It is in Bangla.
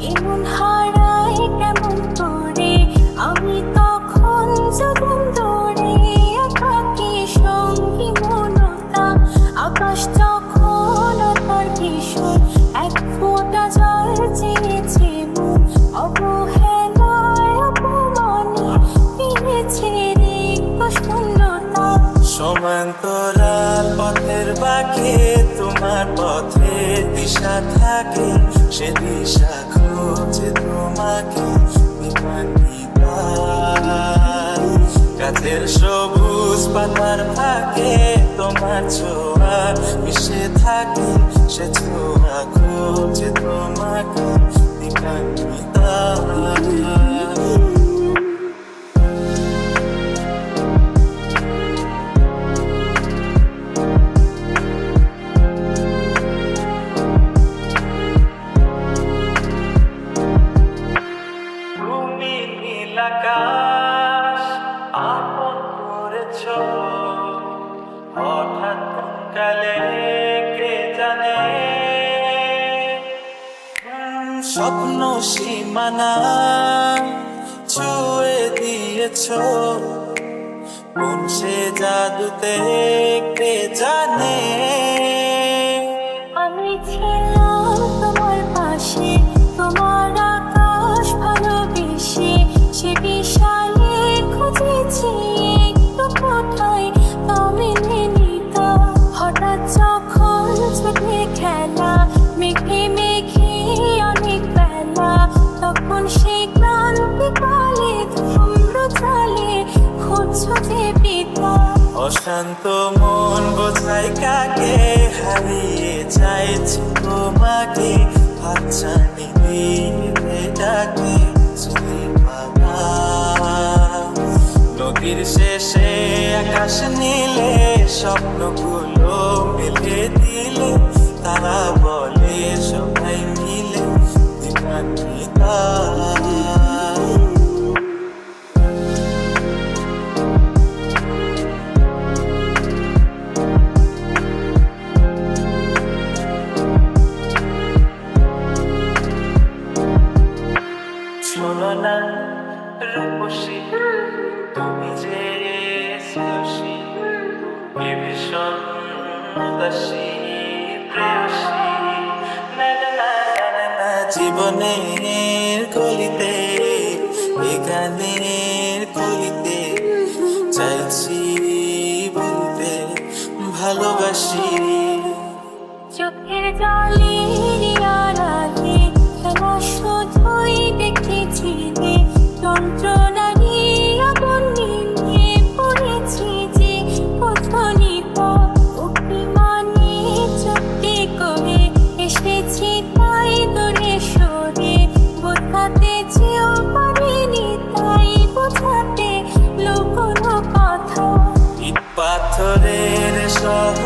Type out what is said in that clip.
এমন হারাই কেমন করে আমি তখন যখন দৌড়ে একাকী সঙ্গী মনতা আকাশ তখন তার ভীষণ এক ফোঁটা জল চেয়েছে মন অবহেলায় অপমানে পেয়েছে রিক্ত শূন্যতা। সমান্তরাল পথের বাঁকে তোমার পথের দিশা থাকে, সে দিশা খোঁজে তোমাকে গাছের সবুজ পাতার ফাঁকে তোমার ছোঁয়া মিশে থাকে, সে ছোঁয়া খোঁজে তোমাকে দিবানিতা। আকাশ আপন করেছ হঠাৎ কালে কে জানে, স্বপ্ন সীমানা ছুঁয়ে দিয়েছ কোন সে জাদুতে কে জানে। আমি ছিলাম তোমার পাশে, তোমার আকাশ ভালোবেসে, সে বিশালে খুঁজেছি একটু কোথায় তবে নিতা। হঠাৎ যখন ছুটে খেলা মেঘে মেঘে অনেক বেলা, তখন সে ক্লান্তি কালে ধূম্র চালে খুঁজছো যে পিতা। অশান্ত মন বোঝাই কাকে হারিয়ে চাইছি তোমাকে, হাতছানি দিয়ে ডাকে নদীর শেষে আকাশ নীলে স্বপ্নগুলো মেলে দিলে, তারা বলে সবাই মিলে দিবানিতা। শোনো না রূপসী তুমি যে শ্রেয়সী এ ভীষণ উদাসী প্রেয়সী, জীবনের কলিতে এ গানের কলিতে চাইছি বলতে ভালোবাসি। চোখের জলের আড়ালে খেলা শুধুই দেখেছি রে, যন্ত্রণা নিয়ে আগুন নিয়ে পড়েছি যে কথনিত অভিমানে চুক্তি করে এসেছি তাই দূরে সরে, বোঝাতে চেয়েও পারিনি তাই বোঝাতে লুকোনো কথা। ইট পাথরের শহর